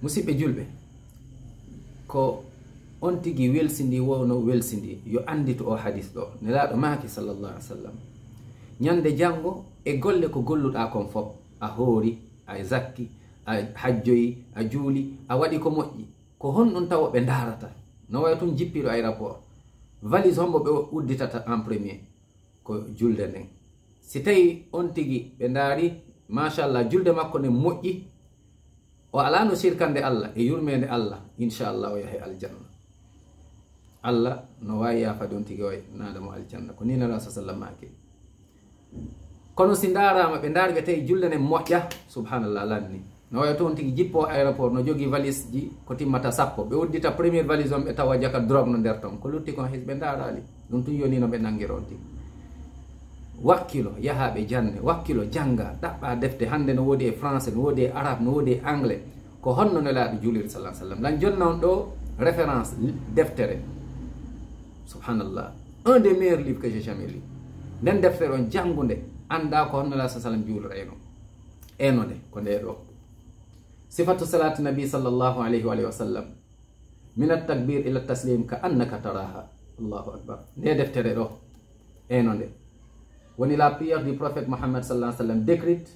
musidɓe julɓe ko on tigi welsindi wowno welsindi yo andito o hadis ɗo nelaɗo maaki sallallahu alih w sallam ñande janngo e golle ko golluɗa kon fof a hoori a zakki a hajjoyi a juuli a waɗi ko moƴƴi ko honɗum tawa ɓe darata no way tun jippiɗo aéroport valise hombo ɓe udditata en premier ko julde nden si tawi on tigi ɓe daari machallah julde makko nde moƴƴi o ala no sirkande Allah e yurmede Allah inchallah o yahe aljanna Allah no wawi yafade on tigi o nadamo aljanna ko ni nala sa sallam maki kono si darama ɓe daari ɓe tawi julde nden moƴƴa subhanallah lanni no way toon tigi jippo aéroport no jogui valise ji ko timmata 10 ɓe uddita premiére valise on ɓe tawa jaka drogue no nder ton ko lutti kon hisɓe darali ɗum tun yoni no ɓe nanguiron tigi wakkilo yahaɓe jande wakkilo janga ɗaɓɓa defte hande no woodi e français no woodi e arabe no woodi e anglais ko honno nelaɗo juuliri sallah sallam lan jonna on ɗo référence deftere subhanallah un des meilleurs livres que j'ai jamais lu nden deftere on jangude anda ko honno nelaɗo sa sallam juulirayno eno nde ko nde ɗo sifatu salati nabi sallallahu alayhi wa sallam min at-takbir ila taslim ka annaka taraha allahu akbar nde deftere ɗo eno nde woni la prière du prophète Mohammed sallallahu alayhi wa sallam décrite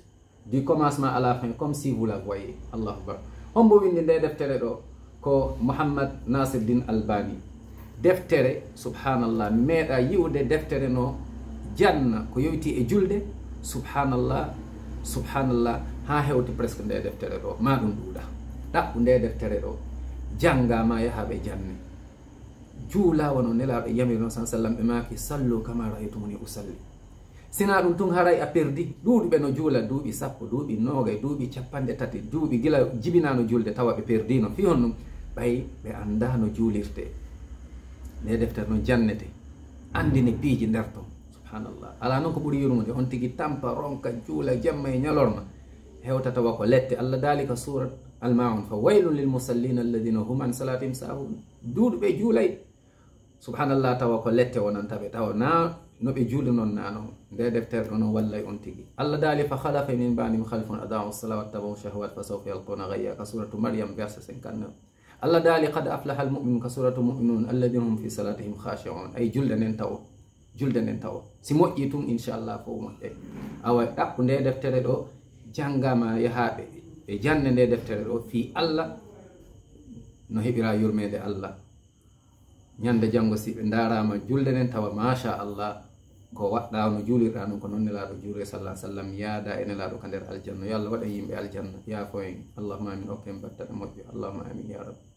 du commencement à la fin comme si vous la voyez allahu akbar on mbo windi nde deftere ɗo ko Mohammed Nasiruddin Albani deftere subhanallah meeɗa yiwde deftere no janna ko yowti e julde subhanallah subhanallah ha hewti presque nde deftere ɗo ma ɗum ɗuuɗa ɗaɓɓu nde deftere ɗo janngama yahaɓe janne juula wono nelaɓe yamirno sa sallam ɓe maki sallu kama ra'aytumuni usalli sina ɗum tun haray a perdi ɗuuɗuɓe no juula duuɓi 10 duuɓi 20 duuɓi 30 duuɓi gila jibinano julde tawa ɓe perdino fi hon ɗum ɓay ɓe anda no juulirte nde deftere no jannete andine piiji nder ton subhanallah ala noon ko ɓuuri yurmude on tigi tampa ronka juula jamma e ñalorma hewta tawa ko lette allah dalika surat almaun fa waylun lil musallina alladina hum an salatihim sahun duuɗuɓe juulay subhanallah tawa ko lette wonantaɓe tawa na no ɓe juuli noon na noon nde deftere ɗo noon wallay on tigi allah daali fa halafa min ba'dihim khalfun adaa'u salawat tabawu shahawat fa sawfa yalqawna ghayya ka suratu maryam verset 59 allah daali qad aflaha almu'minun ka suratu mu'minun alladina hum fi salatihim khashi'un ay julde nden tawo si moƴƴi tun inchallah fo moƴƴe awa ɗaɓɓu nde deftere ɗo janngama yahaɓe ɓe janne nde deftere ɗo fi Allah no heɓira yurmede Allah ñande janngo si ɓe darama julde nden tawa masha Allah ko waɗɗa no juulirɗa ɗum ko noon nelaɗo juure sallah sallam yaada e nelaɗo ka nder aljanna yo Allah waɗa yimɓe aljanna yaafo en allahuma amin okken battaɗe moƴƴo allahuma amin ya rabbi